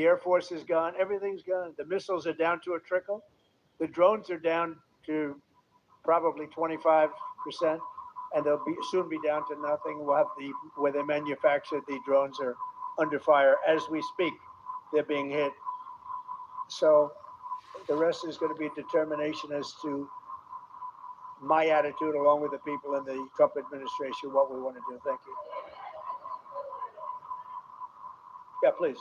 The Air Force is gone. Everything's gone. The missiles are down to a trickle. The drones are down to probably 25%, and they'll soon be down to nothing. We'll have where they manufacture the drones are under fire as we speak. They're being hit. So the rest is going to be determination as to my attitude, along with the people in the Trump administration, what we want to do. Thank you. Yeah, please.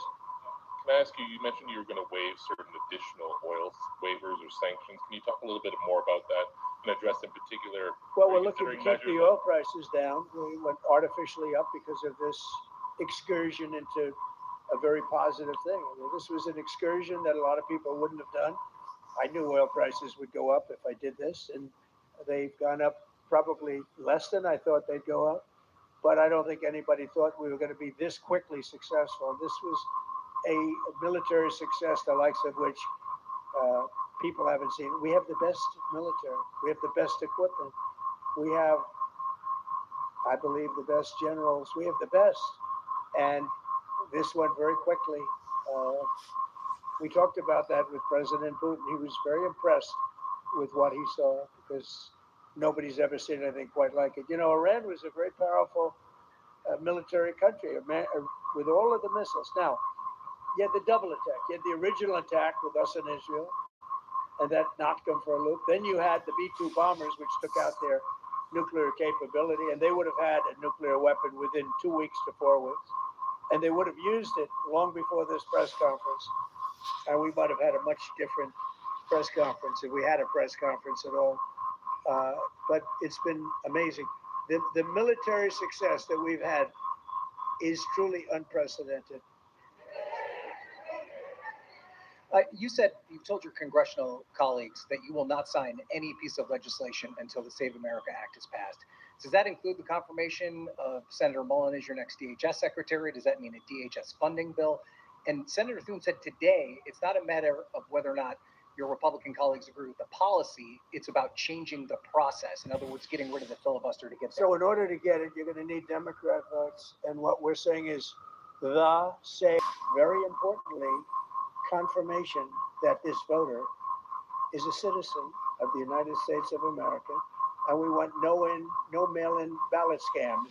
Can I ask you, you mentioned you were going to waive certain additional oil waivers or sanctions. Can you talk a little bit more about that and address in particular? Well, we're looking to keep the oil prices down. We went artificially up because of this excursion into a very positive thing. I mean, this was an excursion that a lot of people wouldn't have done. I knew oil prices would go up if I did this, and they've gone up probably less than I thought they'd go up. But I don't think anybody thought we were going to be this quickly successful. This was a military success, the likes of which people haven't seen. We have the best military. We have the best equipment. We have, I believe, the best generals. We have the best. And this went very quickly. We talked about that with President Putin. He was very impressed with what he saw because nobody's ever seen anything quite like it. You know, Iran was a very powerful military country with all of the missiles. Now, you had the double attack. You had the original attack with us in Israel, and that knocked them for a loop. Then you had the B-2 bombers, which took out their nuclear capability, and they would have had a nuclear weapon within 2 weeks to 4 weeks. And they would have used it long before this press conference. And we might have had a much different press conference if we had a press conference at all. But it's been amazing. The military success that we've had is truly unprecedented. You've told your congressional colleagues that you will not sign any piece of legislation until the Save America Act is passed. Does that include the confirmation of Senator Mullen as your next DHS secretary? Does that mean a DHS funding bill? And Senator Thune said today, it's not a matter of whether or not your Republican colleagues agree with the policy, it's about changing the process. In other words, getting rid of the filibuster to get there. So in order to get it, you're going to need Democrat votes. And what we're saying is very importantly, confirmation that this voter is a citizen of the United States of America, and we want no mail-in ballot scams.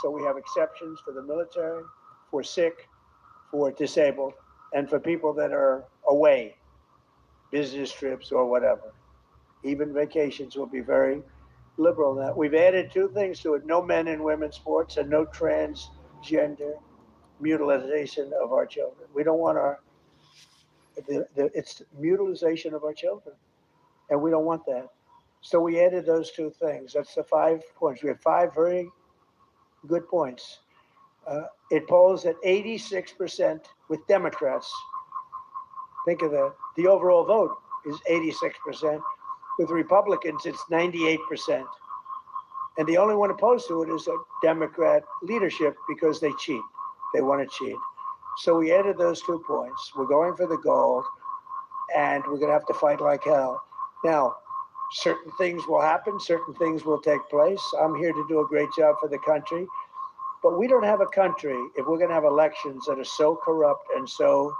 So we have exceptions for the military, for sick, for disabled, and for people that are away, business trips or whatever. Even vacations will be very liberal in that. We've added 2 things to it: no men in women's sports and no transgender mutilization of our children. We don't want it's mutilization of our children, and we don't want that. So we added those 2 things. That's the 5 points. We have 5 very good points. It polls at 86% with Democrats. Think of that. The overall vote is 86%. With Republicans, it's 98%. And the only one opposed to it is a Democrat leadership because they cheat. They want to cheat. So we added those 2 points. We're going for the gold, and we're going to have to fight like hell. Now, certain things will happen. Certain things will take place. I'm here to do a great job for the country. But we don't have a country if we're going to have elections that are so corrupt and so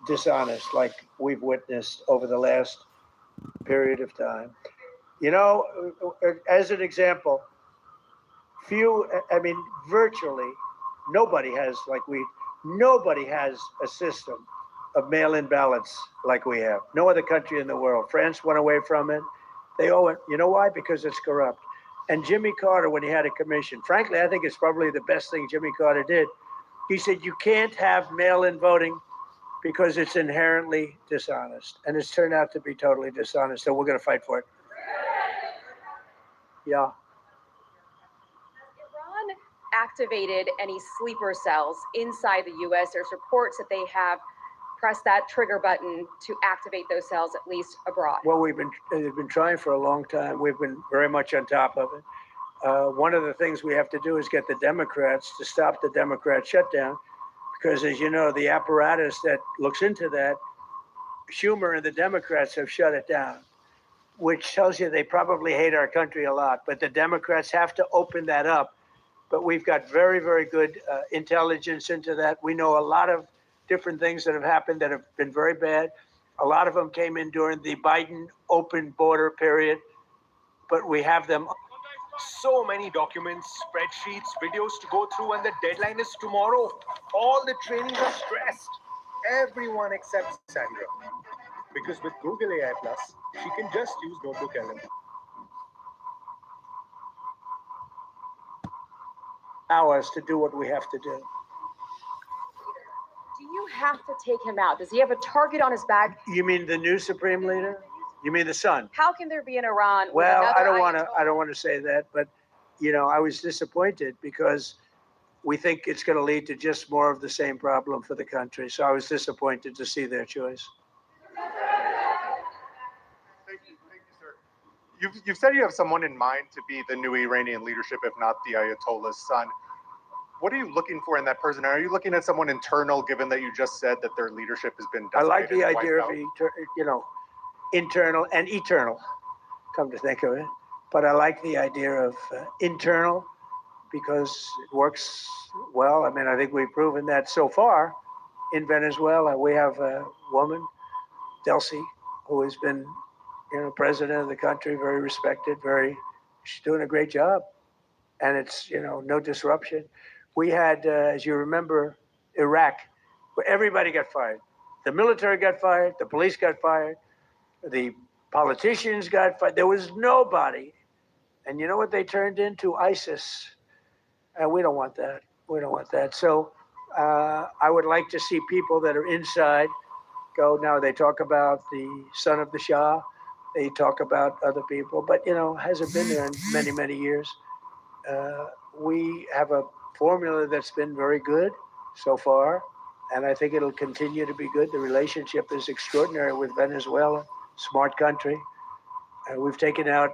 dishonest like we've witnessed over the last period of time. You know, as an example, virtually nobody has a system of mail-in ballots like we have. No other country in the world. France went away from it. They owe it. You know why? Because it's corrupt. And Jimmy Carter, when he had a commission, frankly, I think it's probably the best thing Jimmy Carter did. He said, you can't have mail-in voting because it's inherently dishonest. And it's turned out to be totally dishonest. So we're going to fight for it. Yeah. Iran activated any sleeper cells inside the U.S. There's reports that they have pressed that trigger button to activate those cells, at least abroad. Well, they've been trying for a long time. We've been very much on top of it. One of the things we have to do is get the Democrats to stop the Democrat shutdown, because, as you know, the apparatus that looks into that, Schumer and the Democrats have shut it down, which tells you they probably hate our country a lot. But the Democrats have to open that up. But we've got very, very good intelligence into that. We know a lot of different things that have happened that have been very bad. A lot of them came in during the Biden open border period, but we have them. So many documents, spreadsheets, videos to go through, and the deadline is tomorrow. All the trainees are stressed. Everyone except Sandra. Because with Google AI Plus, she can just use Notebook LM. Allow us to do what we have to do. Do you have to take him out? Does he have a target on his back? You mean the new supreme leader? You mean the son? How can there be an Iran? With Well, another I don't Ayatollah? want to say that, but I was disappointed because we think it's going to lead to just more of the same problem for the country. So I was disappointed to see their choice. Thank you, sir. You've said you have someone in mind to be the new Iranian leadership, if not the Ayatollah's son. What are you looking for in that person? Are you looking at someone internal, given that you just said that their leadership has been I like the decimated and idea wiped of out? internal and eternal, come to think of it. But I like the idea of internal because it works well. I mean, I think we've proven that so far in Venezuela. We have a woman, Delcy, who has been, president of the country, very respected, she's doing a great job. And it's, no disruption. We had, as you remember, Iraq, where everybody got fired. The military got fired, the police got fired, the politicians got fired. There was nobody. And you know what they turned into? ISIS. And we don't want that. We don't want that. So I would like to see people that are inside go. Now they talk about the son of the Shah. They talk about other people, but hasn't been there in many, many years. We have a formula that's been very good so far, and I think it'll continue to be good. The relationship is extraordinary with Venezuela, smart country. We've taken out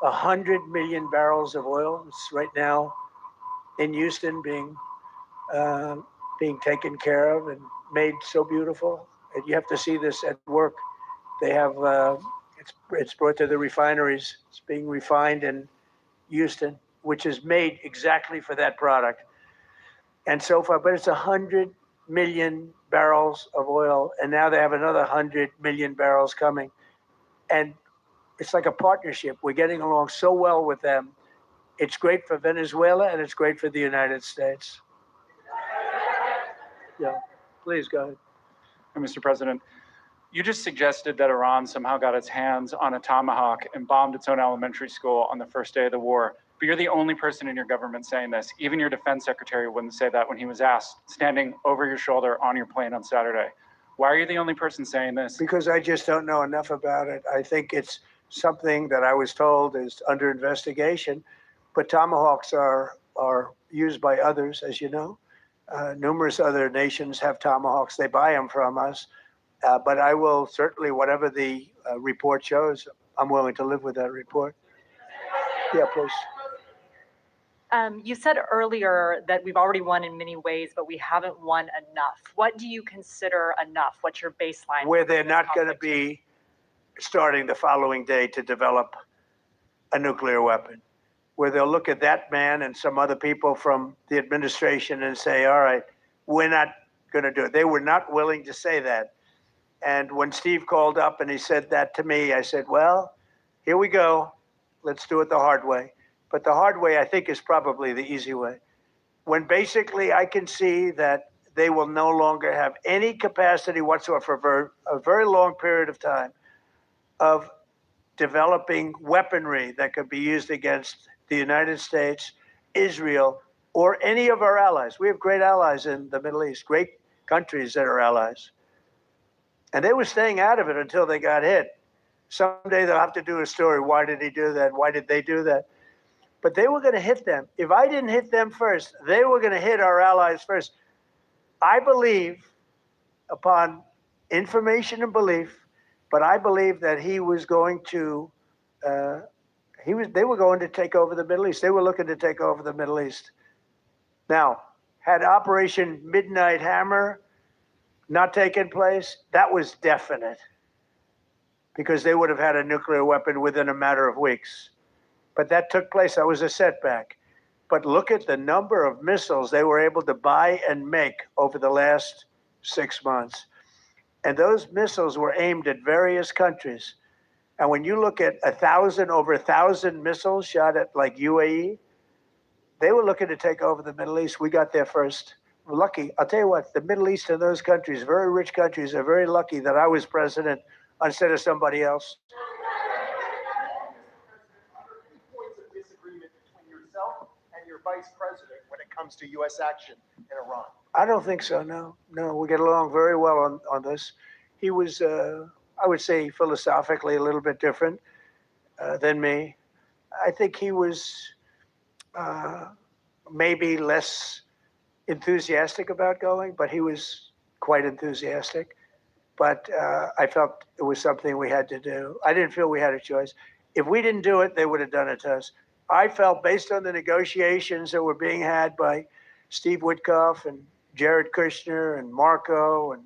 100 million barrels of oil. It's right now in Houston being taken care of and made so beautiful. And you have to see this at work. They have it's brought to the refineries. It's being refined in Houston, which is made exactly for that product. And so far, but it's 100 million barrels of oil, and now they have another 100 million barrels coming. And it's like a partnership. We're getting along so well with them. It's great for Venezuela, and it's great for the United States. Yeah, please go ahead. Mr. President, you just suggested that Iran somehow got its hands on a tomahawk and bombed its own elementary school on the first day of the war. But you're the only person in your government saying this. Even your defense secretary wouldn't say that when he was asked, standing over your shoulder on your plane on Saturday. Why are you the only person saying this? Because I just don't know enough about it. I think it's something that I was told is under investigation. But tomahawks are used by others, as you know. Numerous other nations have tomahawks. They buy them from us. But I will certainly, whatever the report shows, I'm willing to live with that report. Yeah, please. You said earlier that we've already won in many ways, but we haven't won enough. What do you consider enough? What's your baseline? Where they're not going to be starting the following day to develop a nuclear weapon. Where they'll look at that man and some other people from the administration and say, all right, we're not going to do it. They were not willing to say that. And when Steve called up and he said that to me, I said, well, here we go. Let's do it the hard way. But the hard way, I think, is probably the easy way. When basically I can see that they will no longer have any capacity whatsoever for a very long period of time of developing weaponry that could be used against the United States, Israel, or any of our allies. We have great allies in the Middle East, great countries that are allies. And they were staying out of it until they got hit. Someday they'll have to do a story. Why did he do that? Why did they do that? But they were going to hit them. If I didn't hit them first, they were going to hit our allies first. I believe, upon information and belief, but I believe that he was going to, they were going to take over the Middle East. They were looking to take over the Middle East. Now, had Operation Midnight Hammer not taken place, that was definite, because they would have had a nuclear weapon within a matter of weeks. But that took place. That was a setback. But look at the number of missiles they were able to buy and make over the last 6 months. And those missiles were aimed at various countries. And when you look at over 1,000 missiles shot at like UAE, they were looking to take over the Middle East. We got there first. We're lucky. I'll tell you what, the Middle East and those countries, very rich countries, are very lucky that I was president instead of somebody else. Points of disagreement between yourself and your vice president when it comes to U.S. action in Iran? I don't think so, no. No, we get along very well on this. He was, I would say, philosophically a little bit different than me. I think he was maybe less enthusiastic about going, but he was quite enthusiastic. But I felt it was something we had to do. I didn't feel we had a choice. If we didn't do it, they would have done it to us. I felt, based on the negotiations that were being had by Steve Witkoff and Jared Kushner and Marco and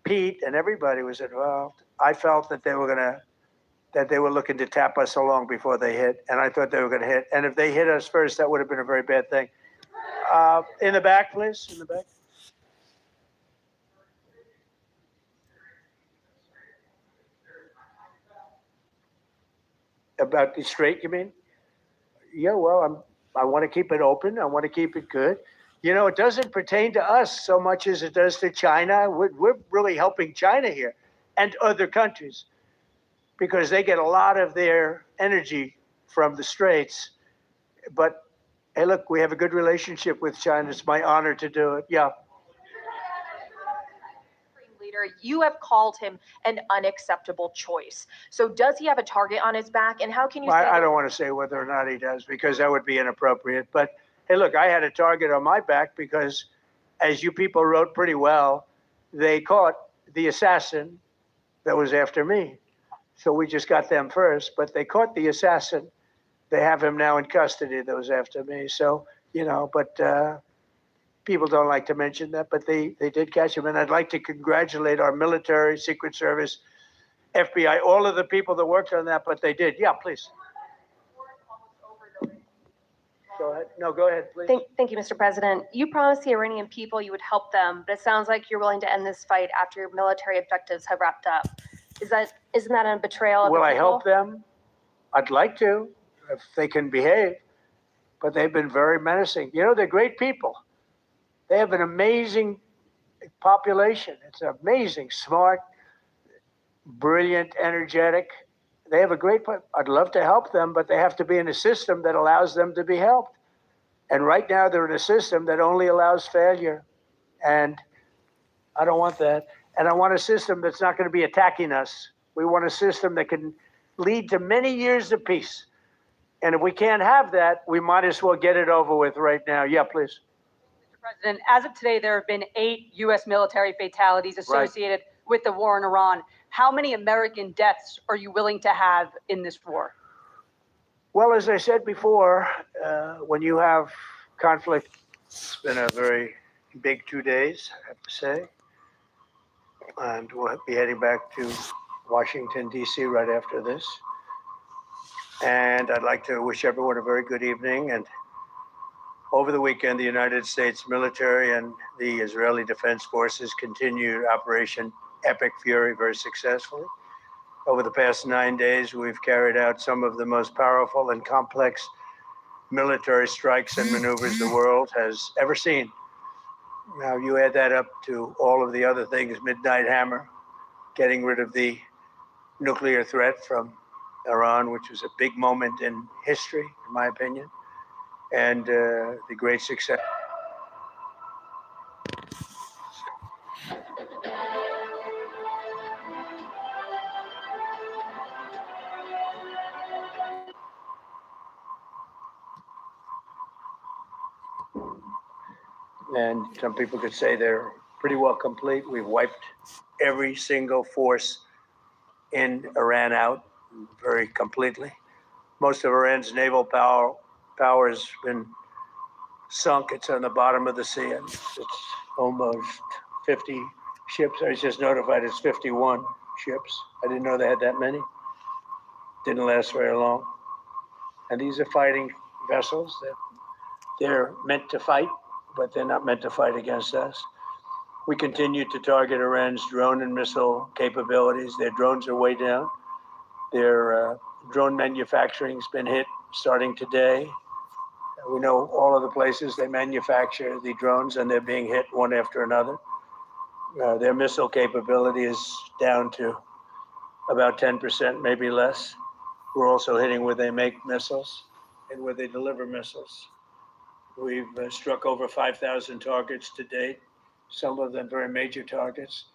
Pete, and everybody was involved, I felt that they were looking to tap us along before they hit, and I thought they were going to hit. And if they hit us first, that would have been a very bad thing. In the back, please. In the back. About the Strait, you mean? Yeah, well, I want to keep it open. I want to keep it good. You know, it doesn't pertain to us so much as it does to China. We're really helping China here and other countries because they get a lot of their energy from the Straits. But hey, look, we have a good relationship with China. It's my honor to do it. Yeah. Leader, you have called him an unacceptable choice. So does he have a target on his back? And how can you say I don't want to say whether or not he does because that would be inappropriate. But hey, look, I had a target on my back because, as you people wrote pretty well, they caught the assassin that was after me. So we just got them first, but they caught the assassin. They have him now in custody that was after me. So, you know, but people don't like to mention that, but they did catch him. And I'd like to congratulate our military, Secret Service, FBI, all of the people that worked on that, but they did. Yeah, please. Go ahead. No, go ahead, please. Thank you, Mr. President. You promised the Iranian people you would help them, but it sounds like you're willing to end this fight after your military objectives have wrapped up. Isn't that a betrayal of the Will people? I help them? I'd like to, if they can behave, but they've been very menacing. You know, they're great people. They have an amazing population. It's amazing, smart, brilliant, energetic. They have a great, I'd love to help them, but they have to be in a system that allows them to be helped. And right now they're in a system that only allows failure. And I don't want that. And I want a system that's not going to be attacking us. We want a system that can lead to many years of peace. And if we can't have that, we might as well get it over with right now. Yeah, please. Mr. President, as of today, there have been 8 U.S. military fatalities associated with the war in Iran. How many American deaths are you willing to have in this war? Well, as I said before, when you have conflict, it's been a very big 2 days, I have to say. And we'll be heading back to Washington, D.C. right after this. And I'd like to wish everyone a very good evening. And over the weekend, the United States military and the Israeli Defense Forces continued Operation Epic Fury very successfully. Over the past 9 days, we've carried out some of the most powerful and complex military strikes and maneuvers the world has ever seen. Now, you add that up to all of the other things, Midnight Hammer, getting rid of the nuclear threat from Iran, which was a big moment in history, in my opinion, and the great success. And some people could say they're pretty well complete. We've wiped every single force in Iran out very completely. Most of Iran's naval power has been sunk. It's on the bottom of the sea, and it's almost 50 ships. I was just notified it's 51 ships. I didn't know they had that many. Didn't last very long. And these are fighting vessels that they're meant to fight, but they're not meant to fight against us. We continue to target Iran's drone and missile capabilities. Their drones are way down. Their drone manufacturing's been hit starting today. We know all of the places they manufacture the drones, and they're being hit one after another. Their missile capability is down to about 10%, maybe less. We're also hitting where they make missiles and where they deliver missiles. We've struck over 5,000 targets to date, some of them very major targets.